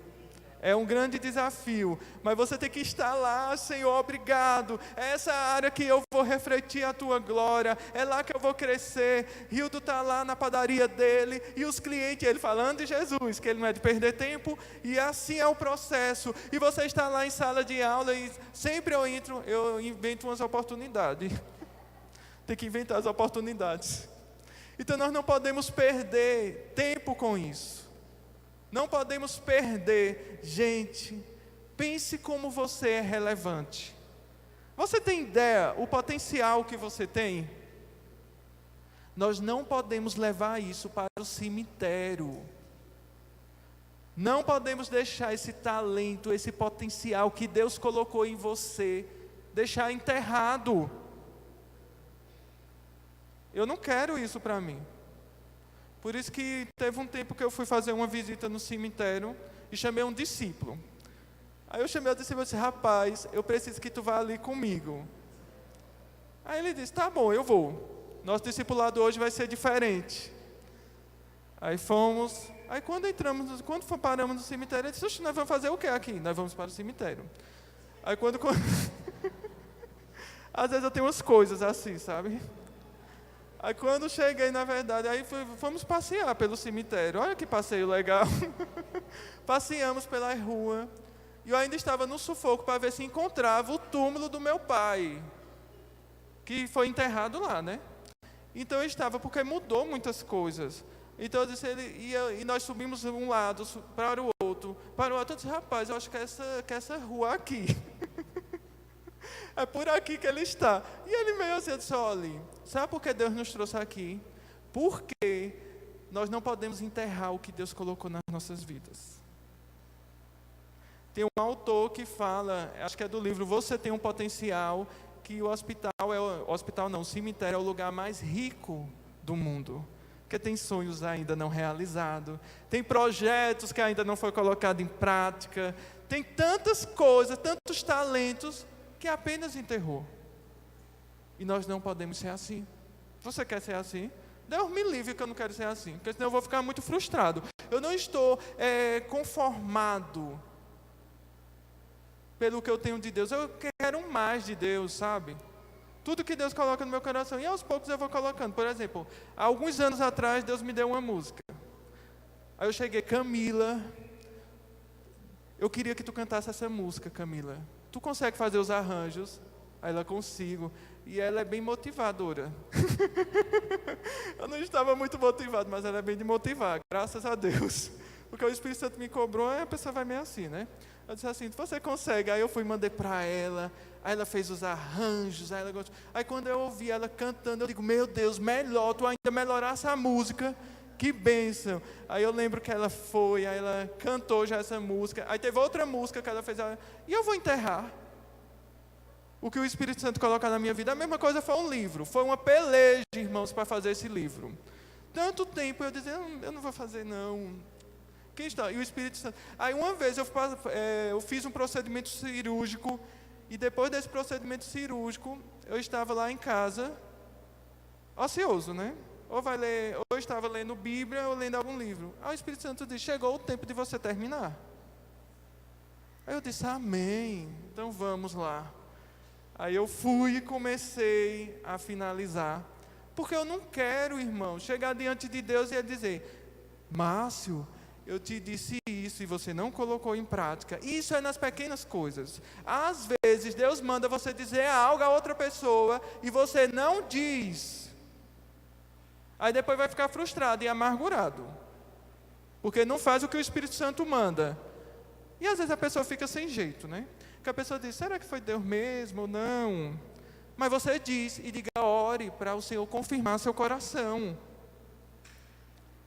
É um grande desafio, mas você tem que estar lá, Senhor, obrigado. É essa área que eu vou refletir a tua glória, é lá que eu vou crescer. Hildo está lá na padaria dele, e os clientes, ele falando de Jesus, que ele não é de perder tempo, e assim é o processo. E você está lá em sala de aula, e sempre eu invento umas oportunidades. Tem que inventar as oportunidades. Então nós não podemos perder tempo com isso. Não podemos perder. Gente, pense como você é relevante. Você tem ideia o potencial que você tem? Nós não podemos levar isso para o cemitério. Não podemos deixar esse talento, esse potencial que Deus colocou em você, deixar enterrado. Eu não quero isso para mim. Por isso que teve um tempo que eu fui fazer uma visita no cemitério e chamei um discípulo. Aí eu chamei o discípulo e disse, rapaz, eu preciso que tu vá ali comigo. Aí ele disse, tá bom, eu vou. Nosso discipulado hoje vai ser diferente. Aí fomos. Aí quando paramos no cemitério, ele disse, oxe, nós vamos fazer o que aqui? Nós vamos para o cemitério. Aí quando... Às vezes eu tenho umas coisas assim, sabe? Aí quando cheguei, na verdade, fomos passear pelo cemitério. Olha que passeio legal. Passeamos pela rua. E eu ainda estava no sufoco para ver se encontrava o túmulo do meu pai, que foi enterrado lá, né? Então eu estava, porque mudou muitas coisas. Então eu disse, e nós subimos de um lado para o outro. Eu disse, rapaz, eu acho que essa rua aqui. É por aqui que ele está. E ele meio assim, eu disse, olha, sabe por que Deus nos trouxe aqui? Porque nós não podemos enterrar o que Deus colocou nas nossas vidas. Tem um autor que fala, acho que é do livro Você Tem um Potencial, que o cemitério é o lugar mais rico do mundo. Porque tem sonhos ainda não realizados, tem projetos que ainda não foram colocados em prática, tem tantas coisas, tantos talentos, que apenas enterrou. E nós não podemos ser assim. Você quer ser assim? Deus me livre que eu não quero ser assim, porque senão eu vou ficar muito frustrado. Eu não estou conformado pelo que eu tenho de Deus. Eu quero mais de Deus, sabe? Tudo que Deus coloca no meu coração, e aos poucos eu vou colocando. Por exemplo, há alguns anos atrás, Deus me deu uma música. Aí eu cheguei, Camila, eu queria que tu cantasse essa música, Camila. Tu consegue fazer os arranjos? Aí ela, consigo. E ela é bem motivadora. Eu não estava muito motivado, mas ela é bem de motivar, graças a Deus. Porque o Espírito Santo me cobrou, aí a pessoa vai meio assim, né? Eu disse assim, você consegue? Aí eu fui e mandei para ela, aí ela fez os arranjos, aí ela gostou. Aí quando eu ouvi ela cantando, eu digo, meu Deus, melhor, tu ainda melhorasse a música, que bênção. Aí eu lembro que ela foi, aí ela cantou já essa música, aí teve outra música que ela fez, e eu vou enterrar o que o Espírito Santo coloca na minha vida. A mesma coisa foi um livro, foi uma peleja, irmãos, para fazer esse livro. Tanto tempo eu dizia, eu não vou fazer não. Quem está? E o Espírito Santo. Aí uma vez eu fiz um procedimento cirúrgico, e depois desse procedimento cirúrgico, eu estava lá em casa, ocioso, né? Ou eu estava lendo Bíblia, ou lendo algum livro. Aí o Espírito Santo disse, chegou o tempo de você terminar. Aí eu disse, amém, então vamos lá. Aí eu fui e comecei a finalizar. Porque eu não quero, irmão, chegar diante de Deus e ele dizer, Márcio, eu te disse isso e você não colocou em prática. Isso é nas pequenas coisas. Às vezes Deus manda você dizer algo a outra pessoa e você não diz. Aí depois vai ficar frustrado e amargurado, porque não faz o que o Espírito Santo manda. E às vezes a pessoa fica sem jeito, né? Porque a pessoa diz, será que foi Deus mesmo ou não? Mas você diz e diga, ore para o Senhor confirmar seu coração.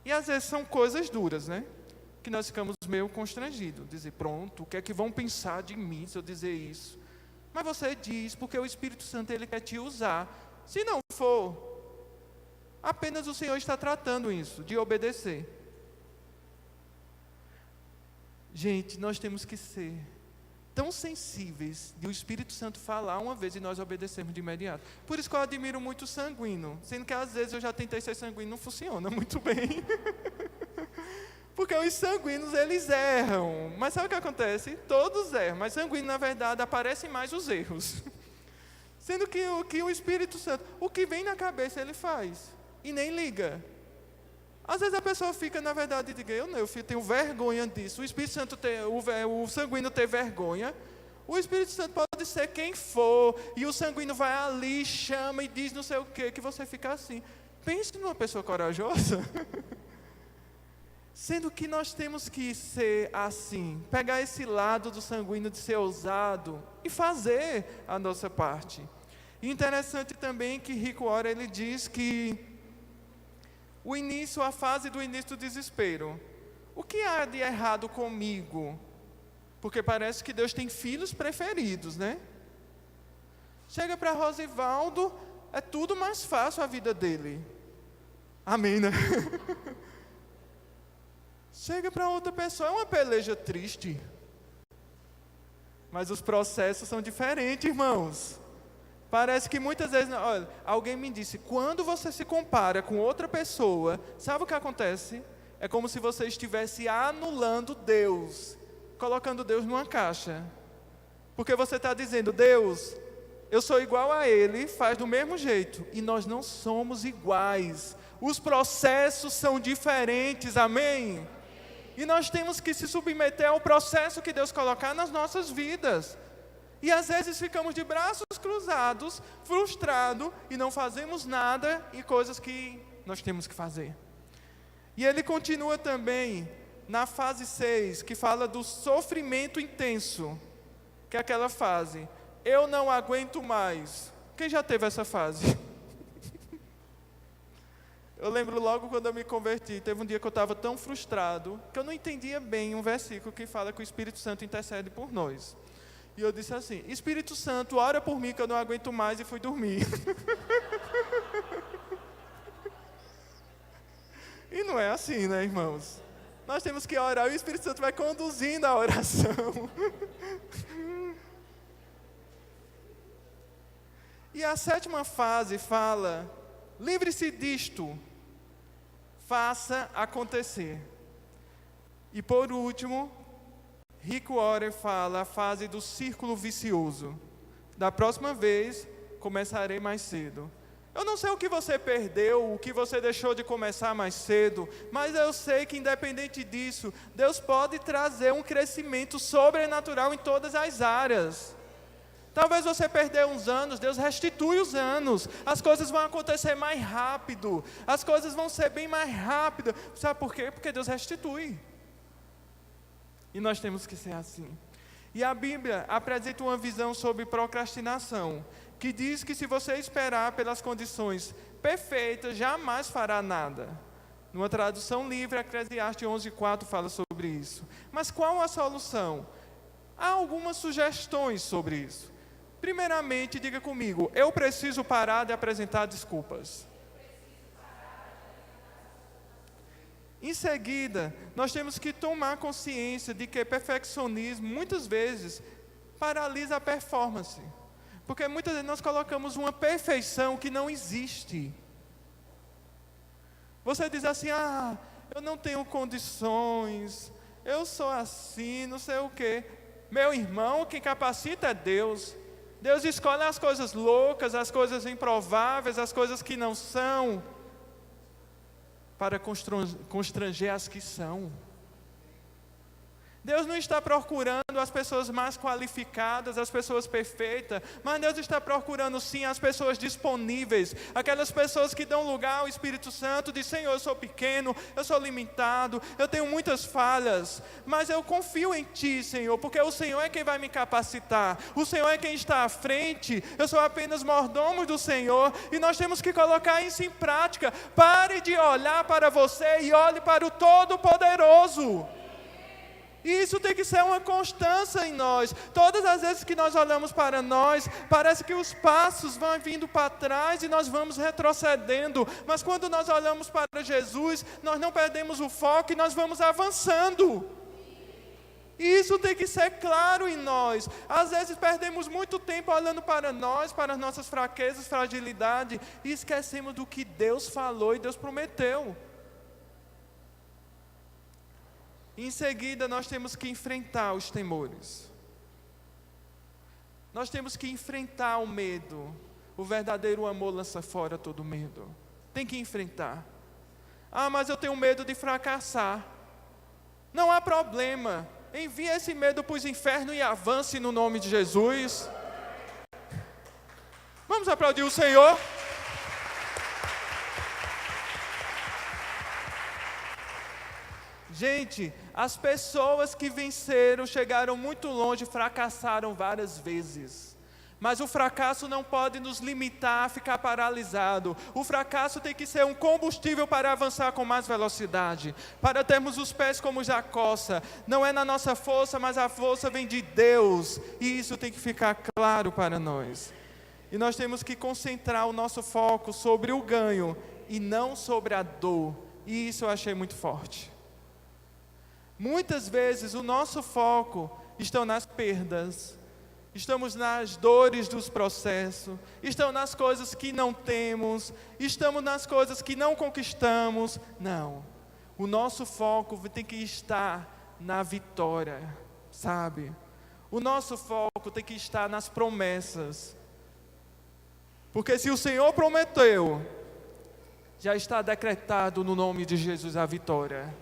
E às vezes são coisas duras, né? Que nós ficamos meio constrangidos. Dizer, pronto, o que é que vão pensar de mim se eu dizer isso? Mas você diz, porque o Espírito Santo ele quer te usar. Se não for, apenas o Senhor está tratando isso, de obedecer. Gente, nós temos que ser tão sensíveis de o Espírito Santo falar uma vez e nós obedecermos de imediato. Por isso que eu admiro muito o sanguíneo, sendo que às vezes eu já tentei ser sanguíneo e não funciona muito bem. Porque os sanguíneos, eles erram. Mas sabe o que acontece? Todos erram. Mas sanguíneo, na verdade, aparecem mais os erros. Sendo que o Espírito Santo, o que vem na cabeça, ele faz. E nem liga. Às vezes a pessoa fica, na verdade, diga, eu tenho vergonha disso. O Espírito Santo, o sanguíneo ter vergonha. O Espírito Santo pode ser quem for. E o sanguíneo vai ali, chama e diz não sei o quê, que você fica assim. Pense numa pessoa corajosa. Sendo que nós temos que ser assim, pegar esse lado do sanguíneo de ser ousado e fazer a nossa parte. E interessante também que Rick Warren, ele diz que a fase do início do desespero. O que há de errado comigo? Porque parece que Deus tem filhos preferidos, né? Chega para Rosivaldo, é tudo mais fácil a vida dele. Amém, né? Chega para outra pessoa, é uma peleja triste. Mas os processos são diferentes, irmãos. Parece que muitas vezes, olha, alguém me disse, quando você se compara com outra pessoa, sabe o que acontece? É como se você estivesse anulando Deus, colocando Deus numa caixa. Porque você está dizendo, Deus, eu sou igual a Ele, faz do mesmo jeito. E nós não somos iguais. Os processos são diferentes, amém? E nós temos que se submeter ao processo que Deus colocar nas nossas vidas. E às vezes ficamos de braços cruzados, frustrados, e não fazemos nada em coisas que nós temos que fazer. E ele continua também na fase 6, que fala do sofrimento intenso, que é aquela fase, eu não aguento mais. Quem já teve essa fase? Eu lembro logo quando eu me converti, teve um dia que eu estava tão frustrado, que eu não entendia bem um versículo que fala que o Espírito Santo intercede por nós. E eu disse assim, Espírito Santo, ora por mim que eu não aguento mais, e fui dormir. E não é assim, né, irmãos? Nós temos que orar, e o Espírito Santo vai conduzindo a oração. E a 7ª fase fala, livre-se disto, faça acontecer. E por último, Rick Warren fala a fase do círculo vicioso. Da próxima vez, começarei mais cedo. Eu não sei o que você perdeu, o que você deixou de começar mais cedo, mas eu sei que independente disso, Deus pode trazer um crescimento sobrenatural em todas as áreas. Talvez você perdeu uns anos, Deus restitui os anos, as coisas vão acontecer mais rápido, as coisas vão ser bem mais rápidas. Sabe por quê? Porque Deus restitui. E nós temos que ser assim. E a Bíblia apresenta uma visão sobre procrastinação, que diz que se você esperar pelas condições perfeitas, jamais fará nada. Numa tradução livre, Eclesiastes 11:4 fala sobre isso. Mas qual a solução? Há algumas sugestões sobre isso. Primeiramente, diga comigo, eu preciso parar de apresentar desculpas. Em seguida, nós temos que tomar consciência de que perfeccionismo, muitas vezes, paralisa a performance. Porque muitas vezes nós colocamos uma perfeição que não existe. Você diz assim, eu não tenho condições, eu sou assim, não sei o quê. Meu irmão, quem capacita é Deus. Deus escolhe as coisas loucas, as coisas improváveis, as coisas que não são, para constranger as que são. Deus não está procurando as pessoas mais qualificadas, as pessoas perfeitas, mas Deus está procurando sim as pessoas disponíveis, aquelas pessoas que dão lugar ao Espírito Santo, dizem, Senhor, eu sou pequeno, eu sou limitado, eu tenho muitas falhas, mas eu confio em Ti, Senhor, porque o Senhor é quem vai me capacitar, o Senhor é quem está à frente, eu sou apenas mordomo do Senhor, e nós temos que colocar isso em prática. Pare de olhar para você e olhe para o Todo-Poderoso. E isso tem que ser uma constância em nós. Todas as vezes que nós olhamos para nós, parece que os passos vão vindo para trás e nós vamos retrocedendo. Mas quando nós olhamos para Jesus, nós não perdemos o foco e nós vamos avançando. E isso tem que ser claro em nós. Às vezes perdemos muito tempo olhando para nós, para as nossas fraquezas, fragilidade, e esquecemos do que Deus falou e Deus prometeu. Em seguida, nós temos que enfrentar os temores. Nós temos que enfrentar o medo. O verdadeiro amor lança fora todo medo. Tem que enfrentar. Ah, mas eu tenho medo de fracassar. Não há problema. Envie esse medo para os infernos e avance no nome de Jesus. Vamos aplaudir o Senhor. Gente, as pessoas que venceram, chegaram muito longe, fracassaram várias vezes. Mas o fracasso não pode nos limitar a ficar paralisado. O fracasso tem que ser um combustível para avançar com mais velocidade, para termos os pés como Jacossa. Não é na nossa força, mas a força vem de Deus. E isso tem que ficar claro para nós. E nós temos que concentrar o nosso foco sobre o ganho e não sobre a dor. E isso eu achei muito forte. Muitas vezes o nosso foco está nas perdas. Estamos nas dores dos processos, estamos nas coisas que não temos, estamos nas coisas que não conquistamos. Não, o nosso foco tem que estar na vitória, sabe? O nosso foco tem que estar nas promessas. Porque se o Senhor prometeu, já está decretado no nome de Jesus a vitória.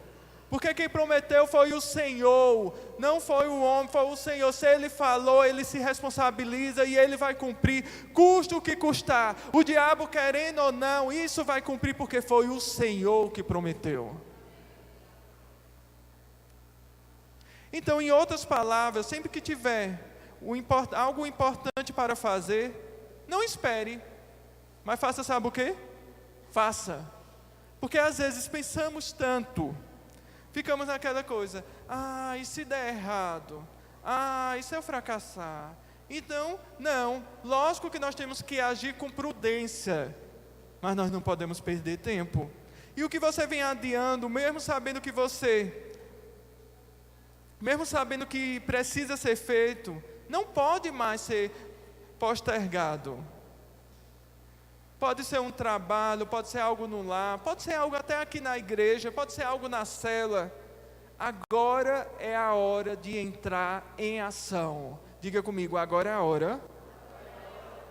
Porque quem prometeu foi o Senhor, não foi o homem, foi o Senhor. Se Ele falou, Ele se responsabiliza e Ele vai cumprir, custe o que custar. O diabo querendo ou não, isso vai cumprir porque foi o Senhor que prometeu. Então, em outras palavras, sempre que tiver algo importante para fazer, não espere, mas faça, sabe o quê? Faça. Porque às vezes pensamos tanto, ficamos naquela coisa, e se der errado? E se eu fracassar? Então, não, lógico que nós temos que agir com prudência, mas nós não podemos perder tempo. E o que você vem adiando, mesmo sabendo que precisa ser feito, não pode mais ser postergado. Pode ser um trabalho, pode ser algo no lar, pode ser algo até aqui na igreja, pode ser algo na cela. Agora é a hora de entrar em ação. Diga comigo, agora é a hora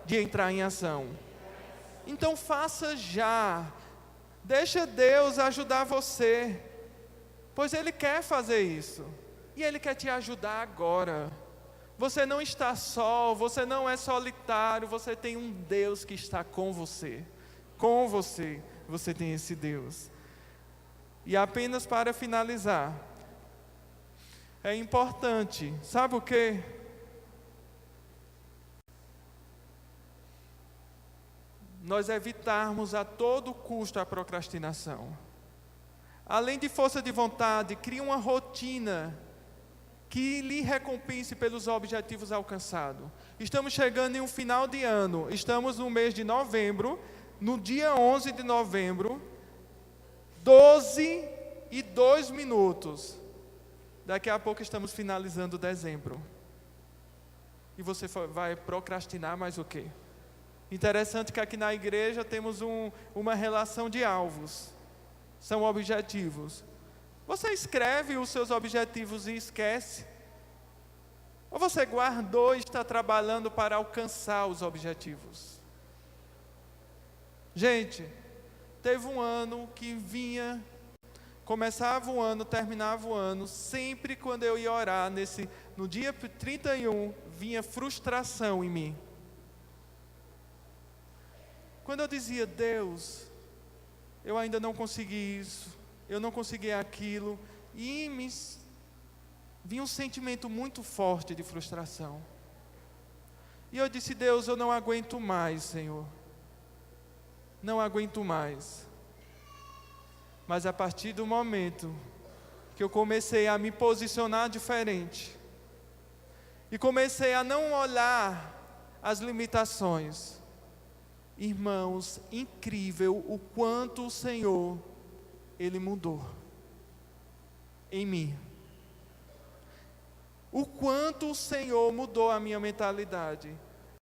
de entrar em ação. Então faça já. Deixa Deus ajudar você, pois Ele quer fazer isso. E Ele quer te ajudar agora. Você não está só, você não é solitário, você tem um Deus que está com você. Com você, você tem esse Deus. E apenas para finalizar, é importante, sabe o quê? Nós evitarmos a todo custo a procrastinação. Além de força de vontade, crie uma rotina que lhe recompense pelos objetivos alcançados. Estamos chegando em um final de ano, estamos no mês de novembro, no dia 11 de novembro, 12:02. Daqui a pouco estamos finalizando dezembro. E você vai procrastinar mais o quê? Interessante que aqui na igreja temos uma relação de alvos, são objetivos. Você escreve os seus objetivos e esquece? Ou você guardou e está trabalhando para alcançar os objetivos? Gente, teve um ano que começava o ano, terminava o ano, sempre quando eu ia orar, no dia 31, vinha frustração em mim. Quando eu dizia, Deus, eu ainda não consegui isso, eu não consegui aquilo, e vinha um sentimento muito forte de frustração. E eu disse, Deus, eu não aguento mais, Senhor. Não aguento mais. Mas a partir do momento que eu comecei a me posicionar diferente, e comecei a não olhar as limitações, irmãos, incrível o quanto o Senhor, Ele mudou em mim. O quanto o Senhor mudou a minha mentalidade.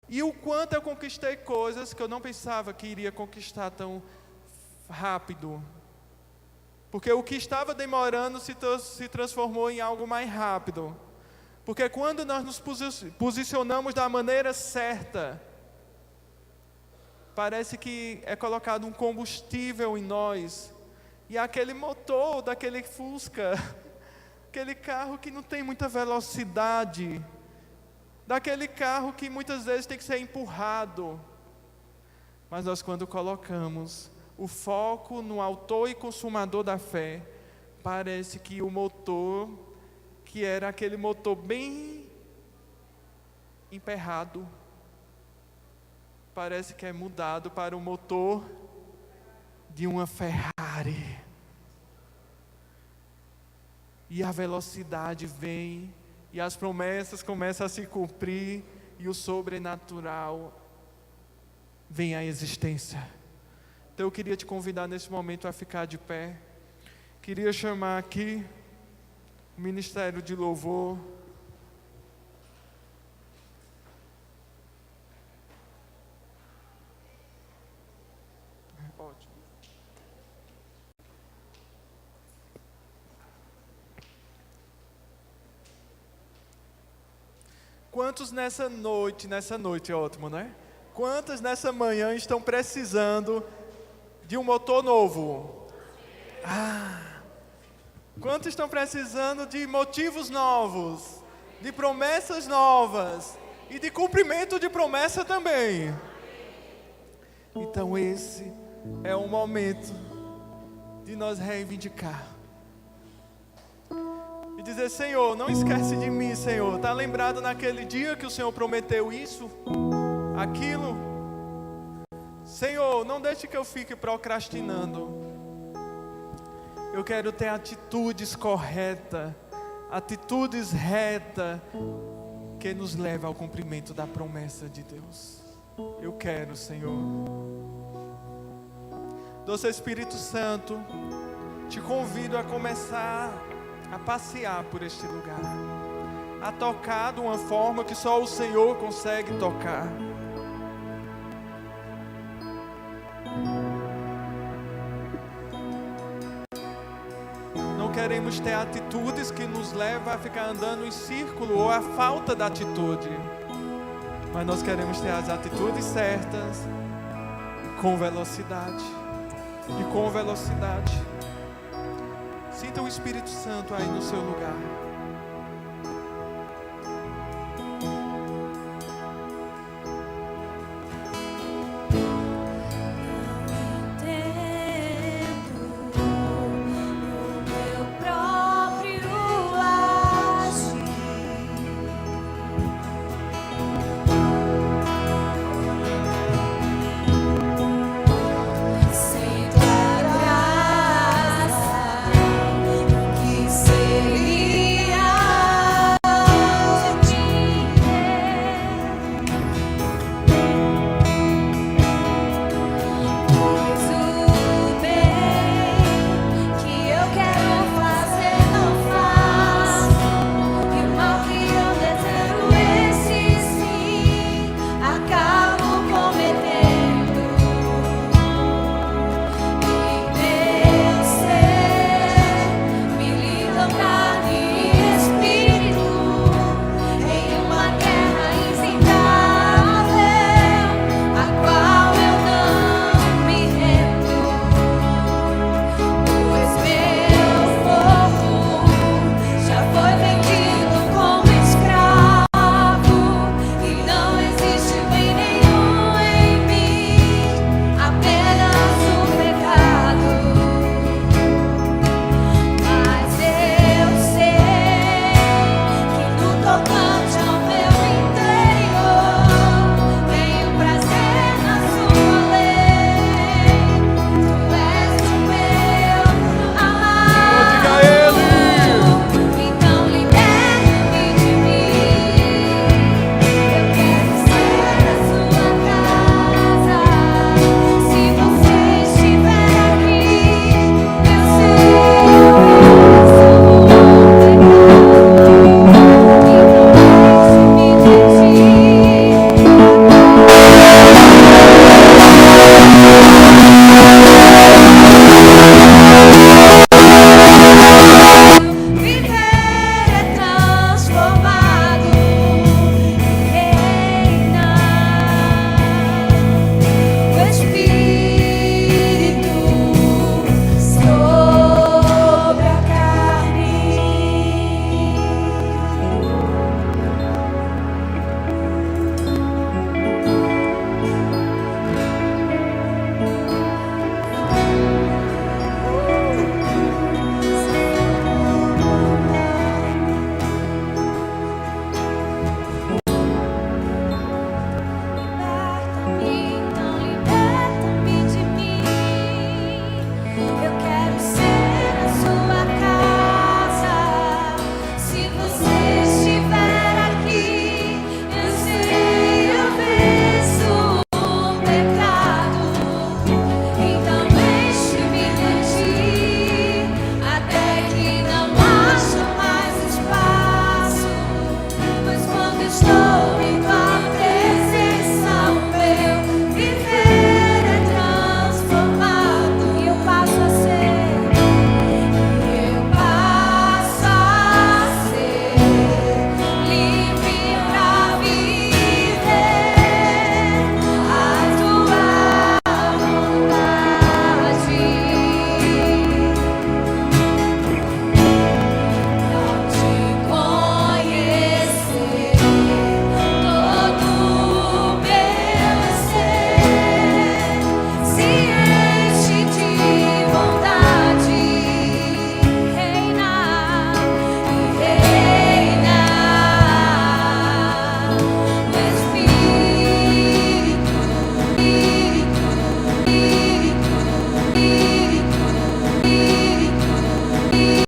E o quanto eu conquistei coisas que eu não pensava que iria conquistar tão rápido. Porque o que estava demorando se transformou em algo mais rápido. Porque quando nós nos posicionamos da maneira certa, parece que é colocado um combustível em nós. E aquele motor daquele Fusca, aquele carro que não tem muita velocidade, daquele carro que muitas vezes tem que ser empurrado. Mas nós, quando colocamos o foco no autor e consumador da fé, parece que o motor, que era aquele motor bem emperrado, parece que é mudado para o motor de uma Ferrari. E a velocidade vem, e as promessas começam a se cumprir, e o sobrenatural vem à existência. Então eu queria te convidar nesse momento a ficar de pé. Queria chamar aqui o Ministério de Louvor. Ótimo. Quantos nessa noite é ótimo, né? Quantos nessa manhã estão precisando de um motor novo? Quantos estão precisando de motivos novos, de promessas novas e de cumprimento de promessa também? Então esse é o momento de nós reivindicar e dizer: Senhor, não esquece de mim, Senhor. Está lembrado naquele dia que o Senhor prometeu isso, aquilo? Senhor, não deixe que eu fique procrastinando. Eu quero ter atitudes corretas, atitudes retas, que nos levam ao cumprimento da promessa de Deus. Eu quero, Senhor. Doce Espírito Santo, te convido a começar a passear por este lugar, a tocar de uma forma que só o Senhor consegue tocar. Não queremos ter atitudes que nos levam a ficar andando em círculo ou a falta da atitude, mas nós queremos ter as atitudes certas, com velocidade. E com velocidade. Sinta o Espírito Santo aí no seu lugar.